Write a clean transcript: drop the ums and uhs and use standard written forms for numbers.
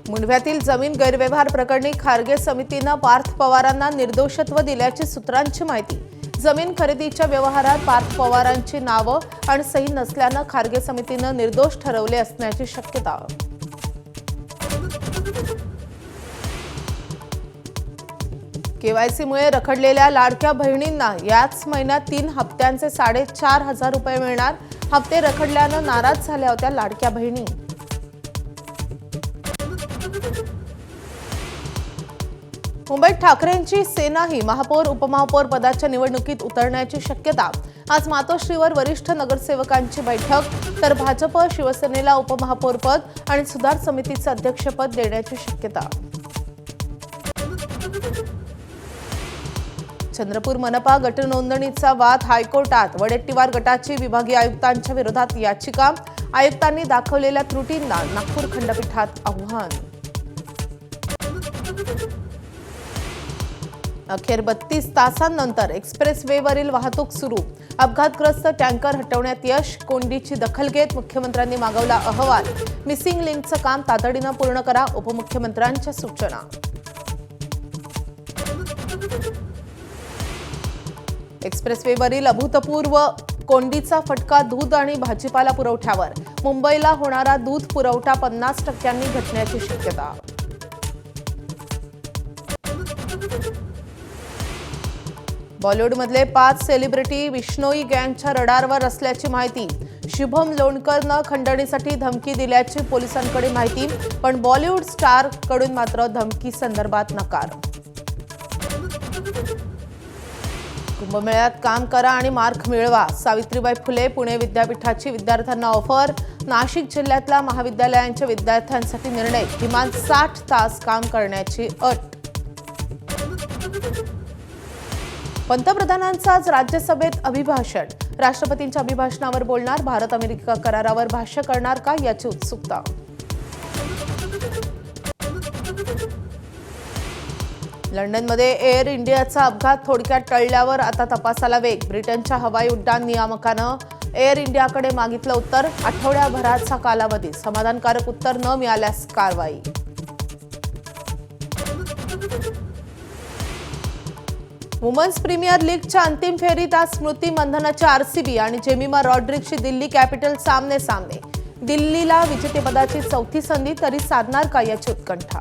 मुंढव्यातील जमीन गैरव्यवहार प्रकरणी खारगे समितीनं पार्थ पवारांना निर्दोषत्व दिल्याची सूत्रांची माहिती। जमीन खरेदीच्या व्यवहारात पार्थ पवारांची नावं आणि सही नसल्यानं खारगे समितीनं निर्दोष ठरवले असण्याची शक्यता। केवायसीमुळे रखडलेल्या लाडक्या बहिणींना याच महिन्यात 3 हप्त्यांचे 4,500 रुपये मिळणार। हप्ते रखडल्यानं नाराज झाल्या होत्या लाडक्या बहिणी। मुंबईत ठाकरेंची सेनाही महापौर उपमहापौर पदाच्या निवडणुकीत उतरण्याची शक्यता। आज मातोश्रीवर वरिष्ठ नगरसेवकांची बैठक, तर भाजप शिवसेनेला उपमहापौर पद आणि सुधार समितीचे अध्यक्षपद देण्याची शक्यता। चंद्रपूर मनपा गटनोंदणीचा वाद हायकोर्टात। वडेट्टीवार गटाची विभागीय आयुक्तांच्या विरोधात याचिका। आयुक्तांनी दाखवलेल्या त्रुटींना नागपूर खंडपीठात आव्हान। अखेर 32 तासांनंतर एक्सप्रेसवेवरील वाहतूक सुरू। अपघातग्रस्त टँकर हटवण्यात यश। कोंडीची दखल घेत मुख्यमंत्र्यांनी मागवला अहवाल। मिसिंग लिंकचं काम तातडीनं पूर्ण करा, उपमुख्यमंत्र्यांच्या सूचना। एक्सप्रेसवेवरील अभूतपूर्व कोंडीचा फटका दूध आणि भाजीपाला पुरवठ्यावर। मुंबईला होणारा दूध पुरवठा 50% घटण्याची शक्यता। बॉलिवूडमधले 5 सेलिब्रिटी विष्णोई गँगच्या रडारवर असल्याची माहिती। शुभम लोणकरनं खंडणीसाठी धमकी दिल्याची पोलिसांकडे माहिती, पण बॉलिवूड स्टारकडून मात्र धमकी संदर्भात नकार। कुंभमेळ्यात काम करा आणि मार्क मिळवा, सावित्रीबाई फुले पुणे विद्यापीठाची विद्यार्थ्यांना ऑफर। नाशिक जिल्ह्यातल्या महाविद्यालयांच्या विद्यार्थ्यांसाठी निर्णय, किमान 60 तास काम करण्याची अट। पंतप्रधानांचं आज राज्यसभेत अभिभाषण। राष्ट्रपतींच्या अभिभाषणावर बोलणार। भारत अमेरिका करारावर भाष्य करणार का, याची उत्सुकता। लंडनमध्ये एअर इंडियाचा अपघात थोडक्यात टळल्यावर आता तपासाला वेग। ब्रिटनच्या हवाई उड्डाण नियामकानं एअर इंडियाकडे मागितलं उत्तर। आठवड्याभराचा कालावधी, समाधानकारक उत्तर न मिळाल्यास कारवाई। वुमन्स प्रीमियर लीगच्या अंतिम फेरीत आज स्मृती मंधनाची आरसीबी आणि जेमिमा रॉड्रिगची दिल्ली कॅपिटल सामने सामने। दिल्लीला विजेतेपदाची 4थी संधी तरी साधणार का, याची उत्कंठा।